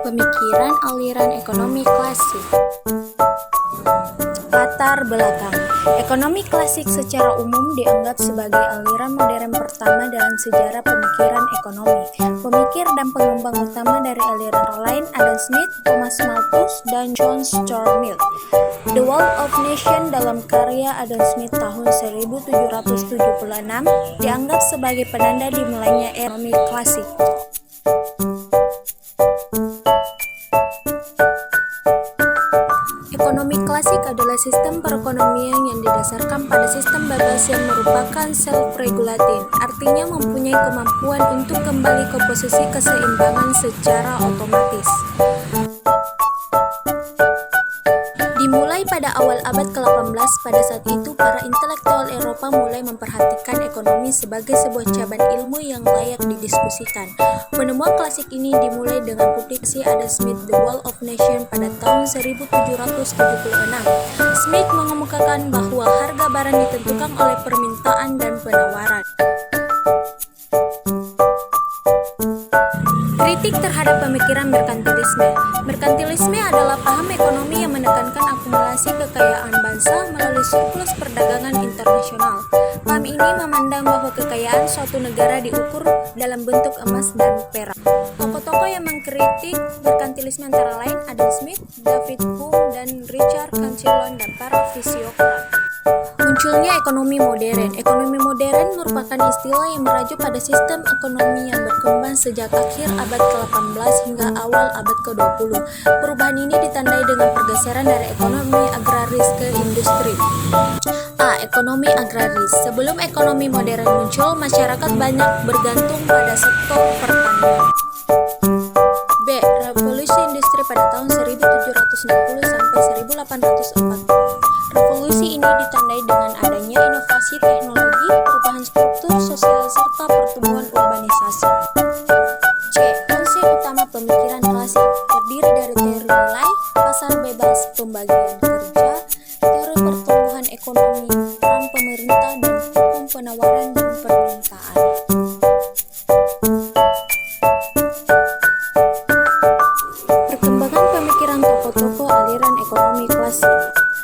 Pemikiran aliran ekonomi klasik. Latar belakang. Ekonomi klasik secara umum dianggap sebagai aliran modern pertama dalam sejarah pemikiran ekonomi. Pemikir dan pengembang utama dari aliran lain Adam Smith, Thomas Malthus, dan John Stuart Mill. The Wealth of Nations dalam karya Adam Smith tahun 1776 dianggap sebagai penanda dimulainya ekonomi klasik. Ekonomi klasik adalah sistem perekonomian yang didasarkan pada sistem bebas yang merupakan self-regulating, artinya mempunyai kemampuan untuk kembali ke posisi keseimbangan secara otomatis. Dimulai pada awal abad ke-18, pada saat itu para intelektual Eropa mulai memperhatikan ekonomi sebagai sebuah cabang ilmu yang layak didiskusikan. Penemuan klasik ini dimulai dengan publikasi Adam Smith The Wealth of Nations pada tahun 1776. Smith mengemukakan bahwa harga barang ditentukan oleh permintaan dan penawaran. Kritik terhadap pemikiran merkantilisme. Merkantilisme adalah paham ekonomi yang menekankan akumulasi kekayaan bangsa melalui surplus perdagangan internasional. Paham ini memandang bahwa kekayaan suatu negara diukur dalam bentuk emas dan perak. Tokoh-tokoh yang mengkritik merkantilisme antara lain Adam Smith, David Hume, dan Richard Cancellon, dan para fisiokrat. Munculnya ekonomi modern. Ekonomi modern merupakan istilah yang merujuk pada sistem ekonomi yang berkembang sejak akhir abad ke-18 hingga awal abad ke-20. Perubahan ini ditandai dengan pergeseran dari ekonomi agraris ke industri. A. Ekonomi agraris. Sebelum ekonomi modern muncul, masyarakat banyak bergantung pada sektor pertanian. B. Revolusi industri pada tahun 1760 sampai 1840. Revolusi ini ditandai dengan adanya inovasi teknologi, perubahan struktur sosial, serta pertumbuhan urbanisasi. C. Konsep utama pemikiran klasik terdiri dari teori nilai, pasar bebas, pembagian kerja, teori pertumbuhan ekonomi, peran pemerintah, dan hukum penawaran dan permintaan. Perkembangan pemikiran tokoh-tokoh aliran ekonomi klasik.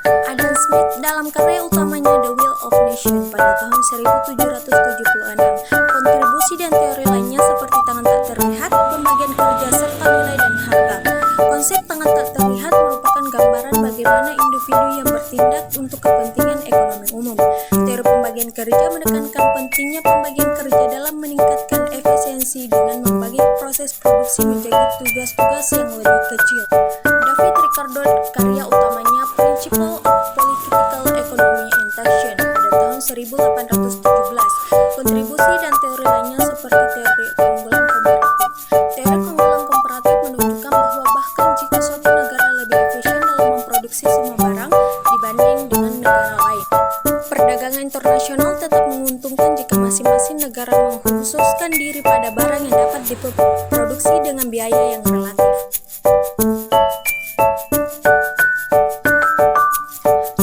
Adam Smith dalam karya utamanya The Wealth of Nations pada tahun 1776. Kontribusi dan teori lainnya seperti tangan tak terlihat, pembagian kerja, serta nilai dan harga. Konsep tangan tak terlihat merupakan gambaran bagaimana individu yang bertindak untuk kepentingan ekonomi umum. Teori pembagian kerja menekankan pentingnya pembagian kerja dalam meningkatkan efisiensi dengan membagi proses produksi menjadi tugas-tugas yang lebih kecil. David Ricardo karya utamanya Principle of Political Economy and Taxation pada tahun 1817. Kontribusi dan teori lainnya seperti teori keunggulan komparatif. Teori keunggulan komparatif menunjukkan bahwa bahkan jika suatu negara lebih efisien dalam memproduksi semua barang dibanding dengan negara lain, perdagangan internasional tetap menguntungkan jika masing-masing negara mengkhususkan diri pada barang yang dapat diproduksi dengan biaya yang relatif.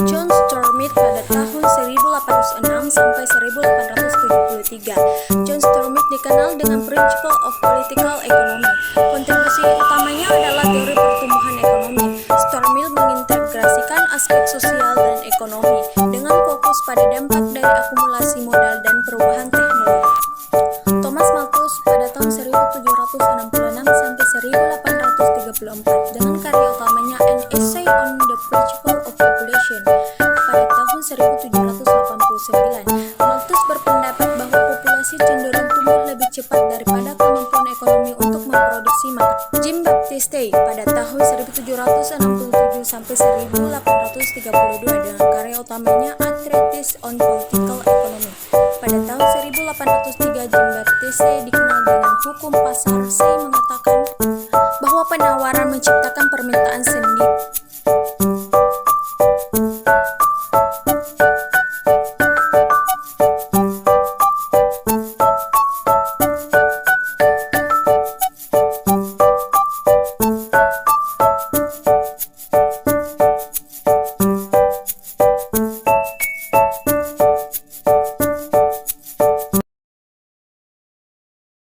John Stuart Mill pada tahun 1806 sampai 1873. John Stuart Mill dikenal dengan Principle of Political Economy. Kontribusi utamanya adalah teori pertumbuhan ekonomi. Stuart Mill mengintegrasikan aspek sosial dan ekonomi dengan fokus pada dampak dari akumulasi modal dan perubahan teknologi. Thomas Malthus pada tahun 1766 sampai 1834 dengan karya utamanya An Essay on the Principle of Population pada tahun 1789. Malthus berpendapat bahwa populasi cenderung tumbuh lebih cepat daripada kemampuan ekonomi untuk memproduksi makanan. Jean Baptiste pada tahun 1767 sampai 1832 dengan karya utamanya A Treatise on Political Economy. Pada tahun 1803 Jean Baptiste dikenal dengan hukum pasar. Say mengatakan bahwa penawaran menciptakan permintaan sendiri.